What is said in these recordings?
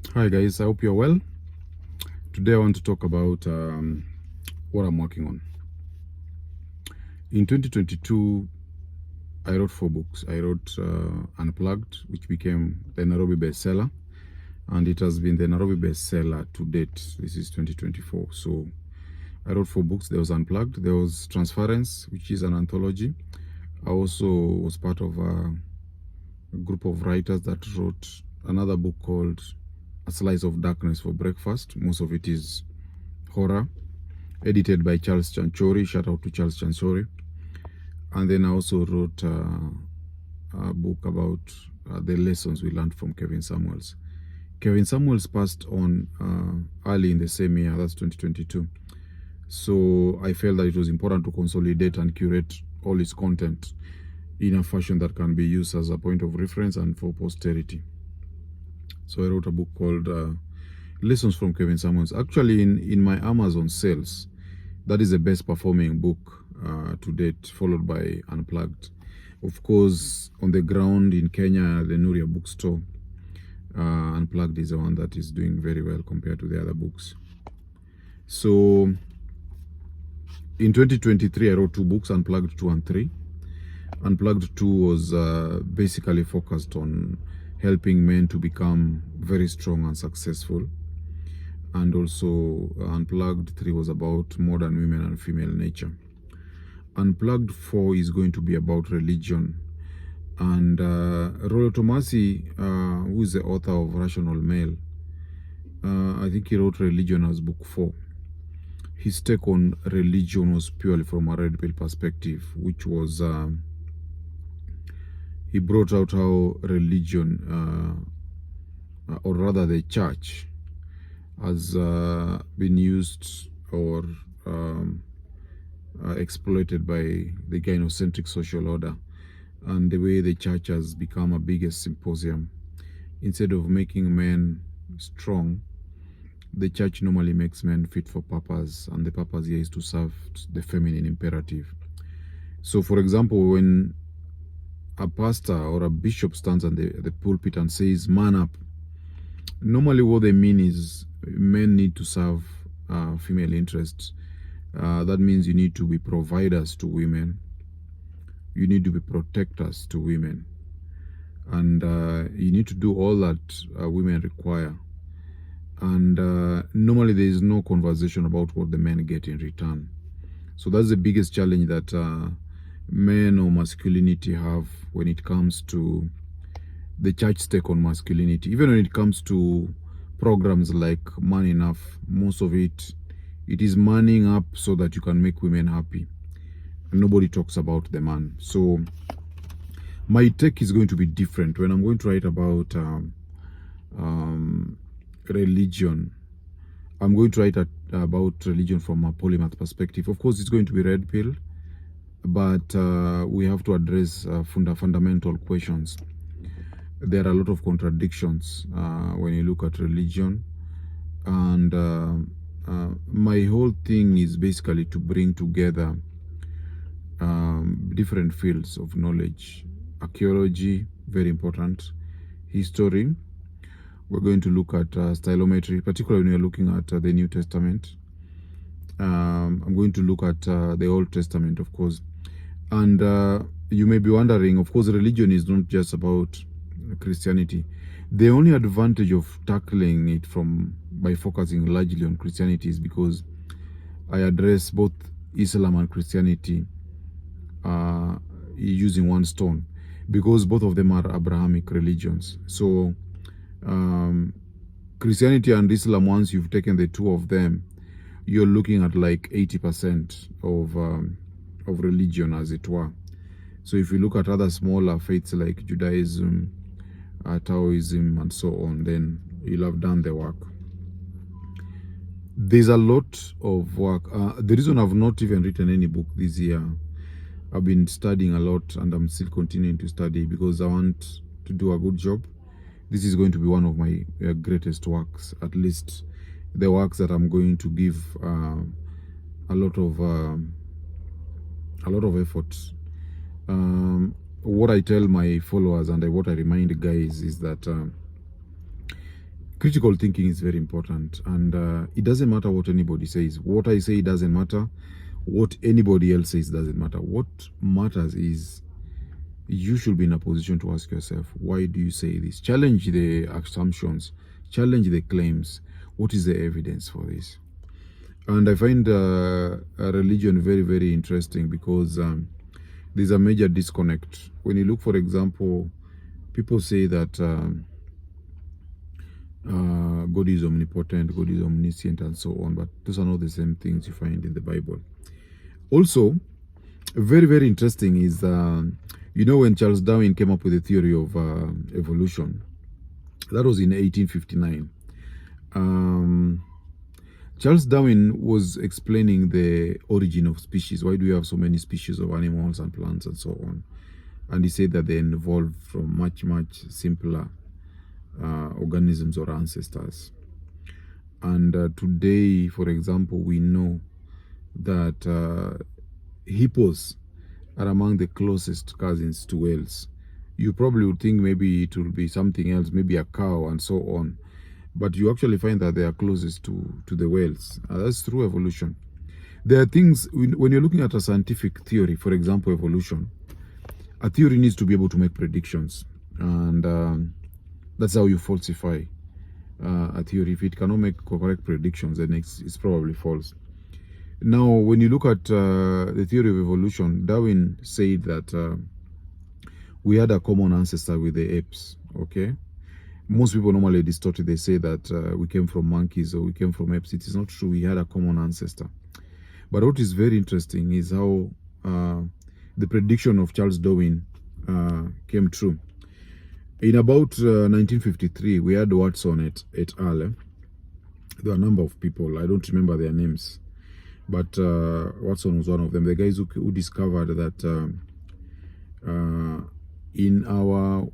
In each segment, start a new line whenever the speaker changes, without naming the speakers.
Hi guys, I hope you're well. Today I want to talk about what I'm working on. In 2022, I wrote 4 books. I wrote Unplugged, which became the Nairobi bestseller, and it has been the Nairobi bestseller to date. This is 2024. So I wrote 4 books. There was Unplugged, there was Transference, which is an anthology. I also was part of a group of writers that wrote another book called A Slice of Darkness for Breakfast. Most of it is horror, edited by Charles Chanchori. Shout out to Charles Chanchori. And then I also wrote a book about the lessons we learned from Kevin Samuels. Kevin Samuels passed on early in the same year, that's 2022. So I felt that it was important to consolidate and curate all his content in a fashion that can be used as a point of reference and for posterity. So I wrote a book called Lessons from Kevin Samuels. Actually, in my Amazon sales, that is the best performing book to date, followed by Unplugged. Of course, on the ground in Kenya, the Nuria bookstore, Unplugged is the one that is doing very well compared to the other books. So in 2023, I wrote 2 books, Unplugged 2 and 3. Unplugged 2 was basically focused on helping men to become very strong and successful. And also Unplugged 3 was about modern women and female nature. Unplugged 4 is going to be about religion. And Rollo Tomasi, who is the author of Rational Male, I think he wrote Religion as book 4. His take on religion was purely from a red pill perspective, which was he brought out how religion, or rather the church, has been used or exploited by the gynocentric social order, and the way the church has become a biggest symposium. Instead of making men strong, the church normally makes men fit for purpose, and the purpose here is to serve the feminine imperative. So for example, when a pastor or a bishop stands on the pulpit and says, "Man up," normally what they mean is men need to serve female interests. That means you need to be providers to women. You need to be protectors to women. And you need to do all that women require. And normally there is no conversation about what the men get in return. So that's the biggest challenge that men or masculinity have when it comes to the church's take on masculinity. Even when it comes to programs like Man Enough, most of it is manning up so that you can make women happy. And nobody talks about the man. So my take is going to be different. When I'm going to write about religion, I'm going to write about religion from a polymath perspective. Of course, it's going to be red pill, but we have to address fundamental questions. There are a lot of contradictions when you look at religion, and my whole thing is basically to bring together different fields of knowledge. Archaeology, very important. History. We're going to look at stylometry, particularly when we're looking at the New Testament. I'm going to look at the Old Testament, of course. And you may be wondering, of course, religion is not just about Christianity. The only advantage of tackling it by focusing largely on Christianity is because I address both Islam and Christianity using one stone, because both of them are Abrahamic religions. So Christianity and Islam, once you've taken the two of them, you're looking at like 80% of religion, as it were. So if you look at other smaller faiths like Judaism, Taoism, and so on, then you'll have done the work. There's a lot of work. The reason I've not even written any book this year, I've been studying a lot, and I'm still continuing to study because I want to do a good job. This is going to be one of my greatest works, at least the works that I'm going to give a lot of effort. What I tell my followers and what I remind guys is that critical thinking is very important, and it doesn't matter what anybody says. What I say doesn't matter. What anybody else says doesn't matter. What matters is you should be in a position to ask yourself, why do you say this? Challenge the assumptions, challenge the claims. What is the evidence for this? And I find a religion very, very interesting because there's a major disconnect. When you look, for example, people say that God is omnipotent, God is omniscient, and so on, but those are not the same things you find in the Bible. Also, very, very interesting is, you know, when Charles Darwin came up with the theory of evolution, that was in 1859. Charles Darwin was explaining the origin of species. Why do we have so many species of animals and plants and so on? And he said that they evolved from much, much simpler organisms or ancestors. And today, for example, we know that hippos are among the closest cousins to whales. You probably would think maybe it will be something else, maybe a cow and so on. But you actually find that they are closest to the whales. That's through evolution. There are things, when you're looking at a scientific theory, for example, evolution, a theory needs to be able to make predictions. And that's how you falsify a theory. If it cannot make correct predictions, then it's probably false. Now, when you look at the theory of evolution, Darwin said that we had a common ancestor with the apes, okay? Most people normally distort it. They say that we came from monkeys or we came from apes. It is not true. We had a common ancestor. But what is very interesting is how the prediction of Charles Darwin came true. In about 1953, we had Watson et al. There were a number of people. I don't remember their names. But Watson was one of them. The guys who discovered that in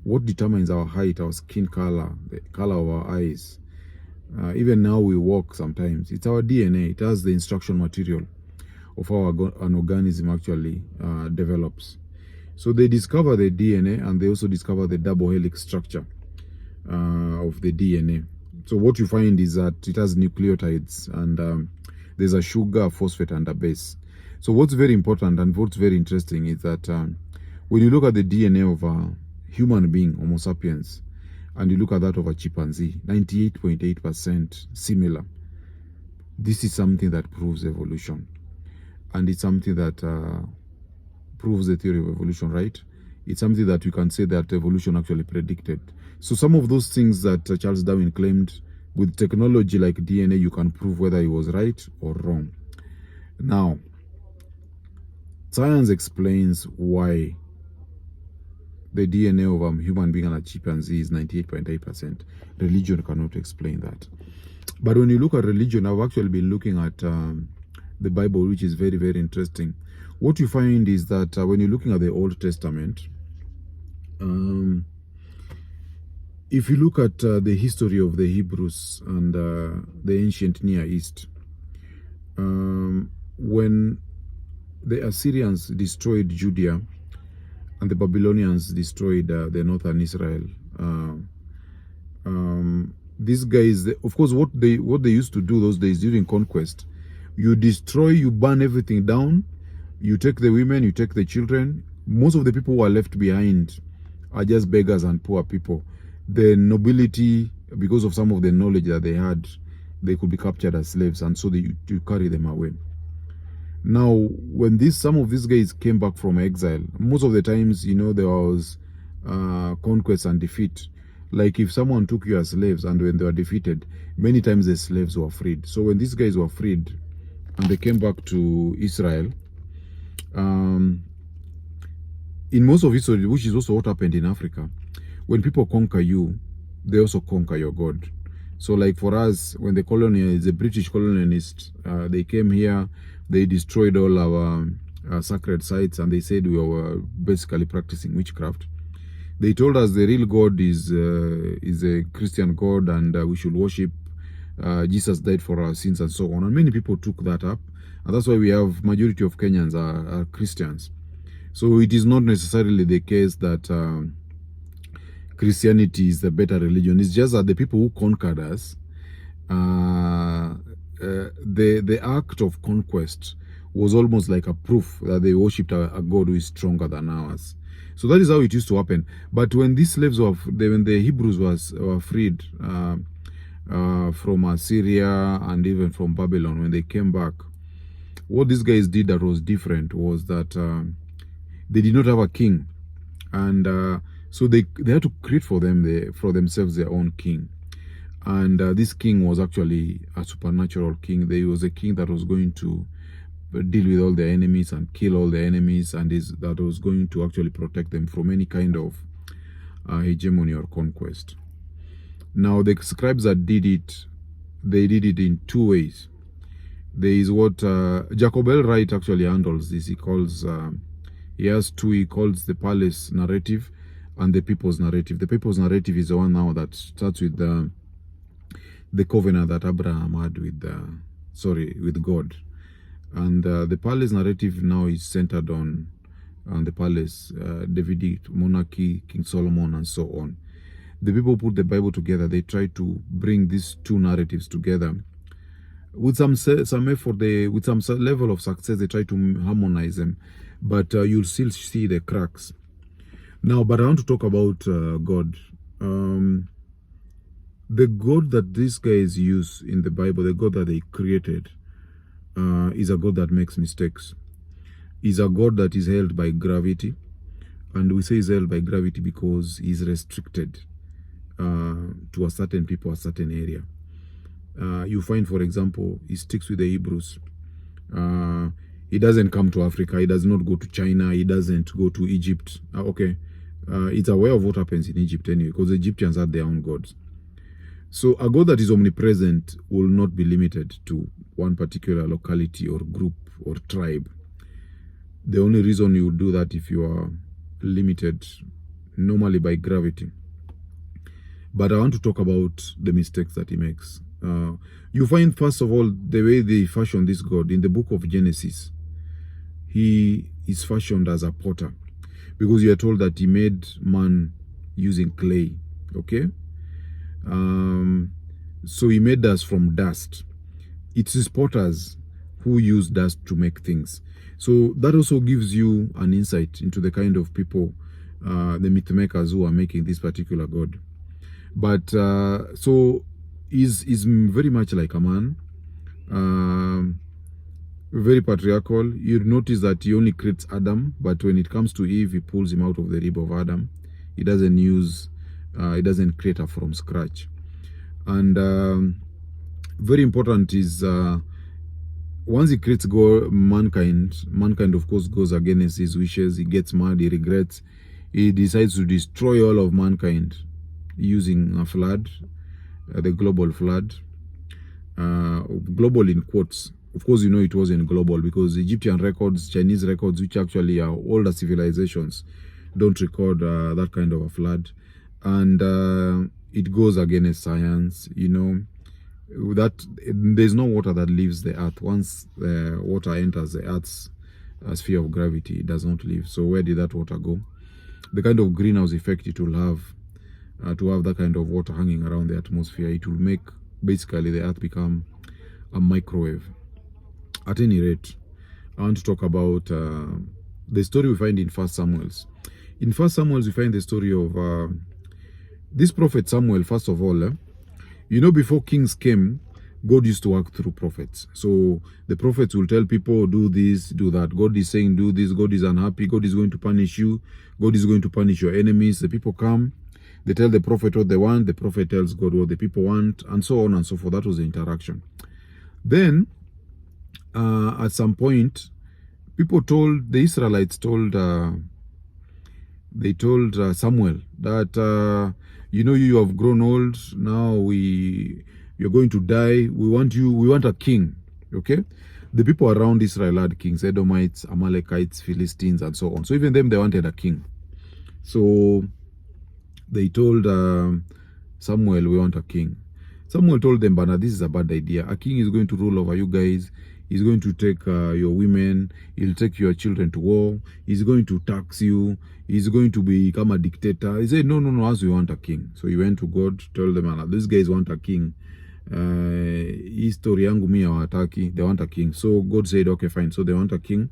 what determines our height, our skin color, the color of our eyes, even now we walk sometimes, it's our DNA. It has the instruction material of how an organism actually develops. So they discover the DNA, and they also discover the double helix structure of the DNA. So what you find is that it has nucleotides, and there's a sugar, a phosphate, and a base. So what's very important and what's very interesting is that when you look at the DNA of a human being, Homo sapiens, and you look at that of a chimpanzee, 98.8% similar. This is something that proves evolution. And it's something that proves the theory of evolution, right? It's something that you can say that evolution actually predicted. So some of those things that Charles Darwin claimed, with technology like DNA, you can prove whether he was right or wrong. Now, science explains why the DNA of a human being and a chimpanzee is 98.8%. Religion cannot explain that. But when you look at religion, I've actually been looking at the Bible, which is very, very interesting. What you find is that when you're looking at the Old Testament, if you look at the history of the Hebrews and the ancient Near East, when the Assyrians destroyed Judea and the Babylonians destroyed the northern Israel, these guys, of course, what they used to do those days during conquest, you destroy, you burn everything down, you take the women, you take the children. Most of the people who are left behind are just beggars and poor people. The nobility, because of some of the knowledge that they had, they could be captured as slaves, and so you carry them away. Now, when some of these guys came back from exile, most of the times, you know, there was conquest and defeat. Like if someone took you as slaves and when they were defeated, many times the slaves were freed. So when these guys were freed and they came back to Israel, in most of history, which is also what happened in Africa, when people conquer you, they also conquer your God. So like for us, when the British colonialists, they came here, they destroyed all our sacred sites, and they said we were basically practicing witchcraft. They told us the real God is a Christian God, and we should worship Jesus died for our sins and so on. And many people took that up, and that's why we have majority of Kenyans are Christians. So it is not necessarily the case that Christianity is the better religion. It's just that the people who conquered us, the act of conquest was almost like a proof that they worshipped a God who is stronger than ours. So that is how it used to happen. But when these slaves when the Hebrews were freed from Assyria and even from Babylon, when they came back, what these guys did that was different was that they did not have a king, and so they had to create for themselves their own king. And this king was actually a supernatural king. There was a king that was going to deal with all their enemies and kill all their enemies, and that was going to actually protect them from any kind of hegemony or conquest. Now, the scribes that did it, they did it in two ways. There is what Jacob L. Wright actually handles this. He calls he calls the palace narrative and the people's narrative. The people's narrative is the one now that starts with the covenant that Abraham had with God, and the palace narrative now is centered on the palace, Davidic monarchy, King Solomon, and so on. The people put the Bible together. They try to bring these two narratives together with some effort. With some level of success, they try to harmonize them, but you'll still see the cracks. Now, but I want to talk about God. The God that these guys use in the Bible, the God that they created, is a God that makes mistakes. Is a God that is held by gravity. And we say he's held by gravity because he's restricted to a certain people, a certain area. You find, for example, he sticks with the Hebrews. He doesn't come to Africa. He does not go to China. He doesn't go to Egypt. It's aware of what happens in Egypt anyway, because the Egyptians had their own gods. So a God that is omnipresent will not be limited to one particular locality or group or tribe. The only reason you do that if you are limited normally by gravity. But I want to talk about the mistakes that he makes. You find, first of all, the way they fashion this God in the book of Genesis. He is fashioned as a potter, because you are told that he made man using clay. Okay? So he made us from dust. It's his potters who use dust to make things. So that also gives you an insight into the kind of people, the myth makers who are making this particular God. But so he's very much like a man, very patriarchal. You notice that he only creates Adam, but when it comes to Eve, he pulls him out of the rib of Adam. He doesn't create her from scratch. And very important is once he creates mankind of course goes against his wishes. He gets mad, he regrets, he decides to destroy all of mankind using a flood, the global flood. Global in quotes. Of course, you know it wasn't global, because Egyptian records, Chinese records, which actually are older civilizations, don't record that kind of a flood. And it goes against science, you know, that there's no water that leaves the earth. Once the water enters the earth's sphere of gravity, it does not leave. So where did that water go? The kind of greenhouse effect it will have, to have that kind of water hanging around the atmosphere, it will make basically the earth become a microwave. At any rate, I want to talk about the story we find in 1 Samuel. In 1 Samuel, we find the story of this prophet Samuel. First of all, you know, before kings came, God used to work through prophets. So the prophets will tell people, do this, do that. God is saying, do this. God is unhappy. God is going to punish you. God is going to punish your enemies. The people come. They tell the prophet what they want. The prophet tells God what the people want, and so on and so forth. That was the interaction. Then, at some point, the Israelites told Samuel that, you know, you have grown old. Now you're going to die. We want a king. Okay? The people around Israel had kings: Edomites, Amalekites, Philistines, and so on. So even them, they wanted a king. So they told Samuel, we want a king. Samuel told them, "Bana, this is a bad idea. A king is going to rule over you guys. He's going to take your women. He'll take your children to war. He's going to tax you. He's going to become a dictator." He said, no, as we want a king. So he went to God, told them, "Bana, these guys want a king. History yangu mi hawataki. They want a king." So God said, "Okay, fine. So they want a king.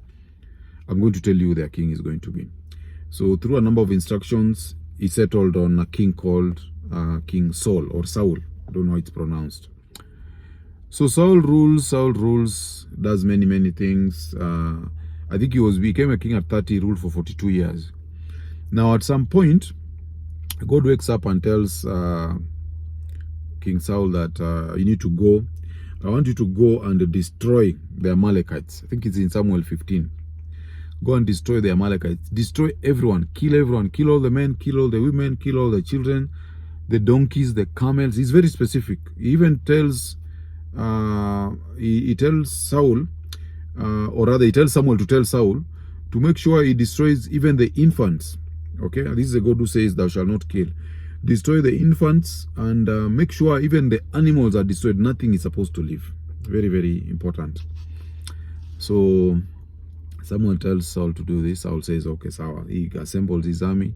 I'm going to tell you who their king is going to be." So through a number of instructions, he settled on a king called King Saul, or Saul. I don't know how it's pronounced. So Saul rules, does many things. I think he became a king at 30, ruled for 42 years. Now at some point, God wakes up and tells King Saul that you need to go. I want you to go and destroy the Amalekites. I think it's in Samuel 15. Go and destroy the Amalekites. Destroy everyone. Kill everyone. Kill all the men. Kill all the women. Kill all the children. The donkeys, the camels. He's very specific. He even tells, he tells Saul, or rather he tells Samuel to tell Saul to make sure he destroys even the infants. Okay, and this is a God who says, "Thou shalt not kill." Destroy the infants and make sure even the animals are destroyed. Nothing is supposed to live. Very important. So Samuel tells Saul to do this. Saul says, "Okay, Saul." He assembles his army.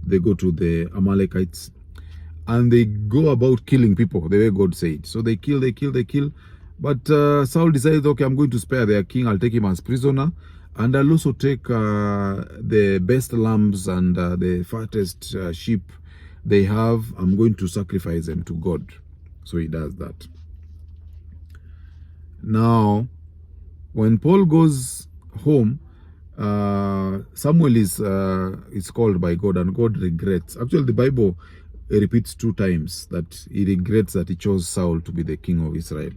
They go to the Amalekites and they go about killing people the way God said. So they kill. But Saul decides, "Okay, I'm going to spare their king. I'll take him as prisoner. And I'll also take the best lambs and the fattest sheep they have. I'm going to sacrifice them to God." So he does that. Now, when Paul goes home, Samuel is called by God, and God regrets. Actually, the Bible repeats 2 times that he regrets that he chose Saul to be the king of Israel.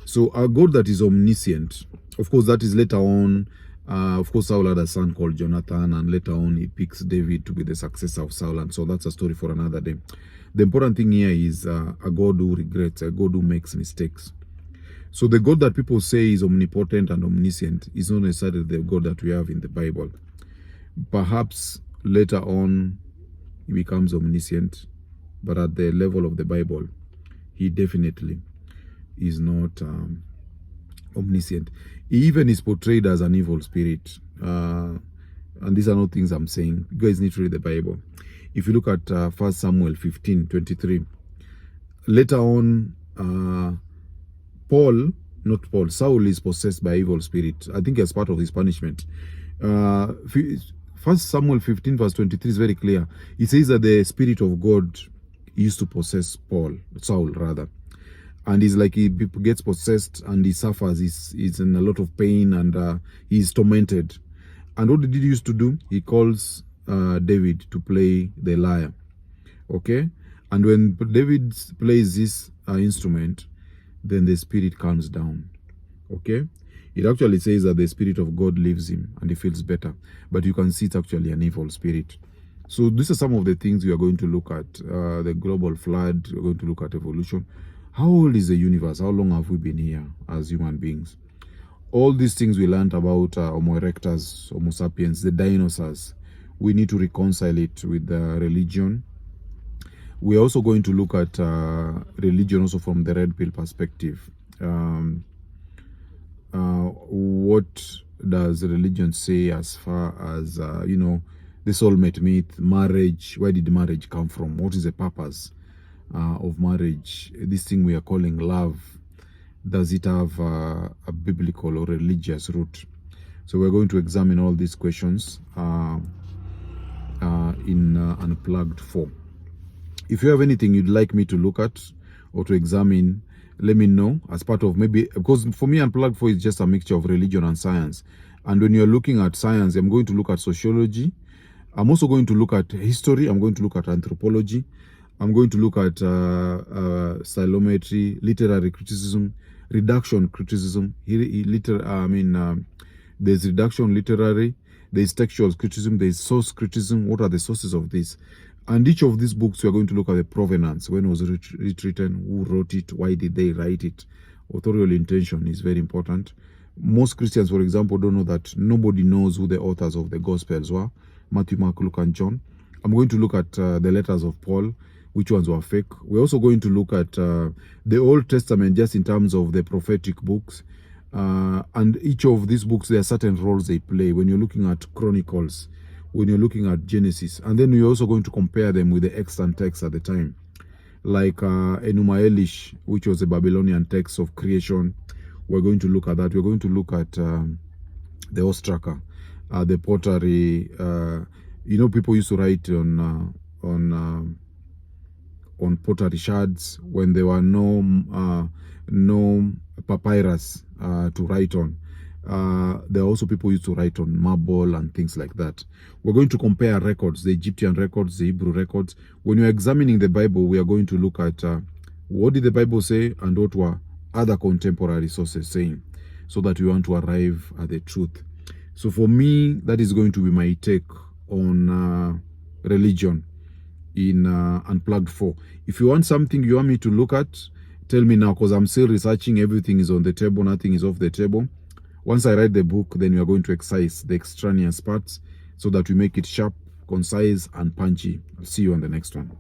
So our God that is omniscient, of course, that is later on. Of course, Saul had a son called Jonathan, and later on he picks David to be the successor of Saul, and so that's a story for another day. The important thing here is a God who regrets, a God who makes mistakes. So the God that people say is omnipotent and omniscient is not necessarily the God that we have in the Bible. Perhaps later on he becomes omniscient, but at the level of the Bible, he definitely is not omniscient. He even is portrayed as an evil spirit. And these are not things I'm saying. You guys need to read the Bible. If you look at 1 Samuel 15:23, later on, Saul is possessed by evil spirit. I think as part of his punishment. 1 Samuel 15 verse 23 is very clear. It says that the Spirit of God used to possess Saul rather. And he's like, he gets possessed and he suffers. He's in a lot of pain and he's tormented. And what did he used to do? He calls David to play the lyre. Okay? And when David plays this instrument, then the spirit calms down. Okay? It actually says that the Spirit of God leaves him and he feels better. But you can see it's actually an evil spirit. So these are some of the things we are going to look at. The global flood, we're going to look at evolution. How old is the universe? How long have we been here as human beings? All these things we learned about Homo erectus, Homo sapiens, the dinosaurs, we need to reconcile it with religion. We're also going to look at religion also from the red pill perspective. What does religion say as far as, the soulmate myth, marriage? Where did marriage come from? What is the purpose of marriage? This thing we are calling love, does it have a biblical or religious root? So we're going to examine all these questions in Unplugged 4. If you have anything you'd like me to look at or to examine, let me know as part of maybe, because for me Unplugged 4 is just a mixture of religion and science. And when you're looking at science, I'm going to look at sociology. I'm also going to look at history. I'm going to look at anthropology. I'm going to look at stylometry, literary criticism, reduction criticism. There's reduction literary, there's textual criticism, there's source criticism. What are the sources of this? And each of these books, we are going to look at the provenance. When was it written? Who wrote it? Why did they write it? Authorial intention is very important. Most Christians, for example, don't know that nobody knows who the authors of the Gospels were. Matthew, Mark, Luke, and John. I'm going to look at the letters of Paul. which ones were fake. We're also going to look at the Old Testament just in terms of the prophetic books. And each of these books, there are certain roles they play when you're looking at Chronicles, when you're looking at Genesis. And then we're also going to compare them with the extant texts at the time, like Enuma Elish, which was a Babylonian text of creation. We're going to look at that. We're going to look at the ostraca, the pottery. You know, people used to write on pottery shards when there were no papyrus to write on. There are also people used to write on marble and things like that. We're going to compare records, the Egyptian records, the Hebrew records. When you're examining the Bible, we are going to look at what did the Bible say and what were other contemporary sources saying, so that we want to arrive at the truth. So for me, that is going to be my take on religion in Unplugged 4. If you want something you want me to look at, tell me now, because I'm still researching. Everything is on the table, nothing is off the table. Once I write the book, then we are going to excise the extraneous parts so that we make it sharp, concise, and punchy. I'll see you on the next one.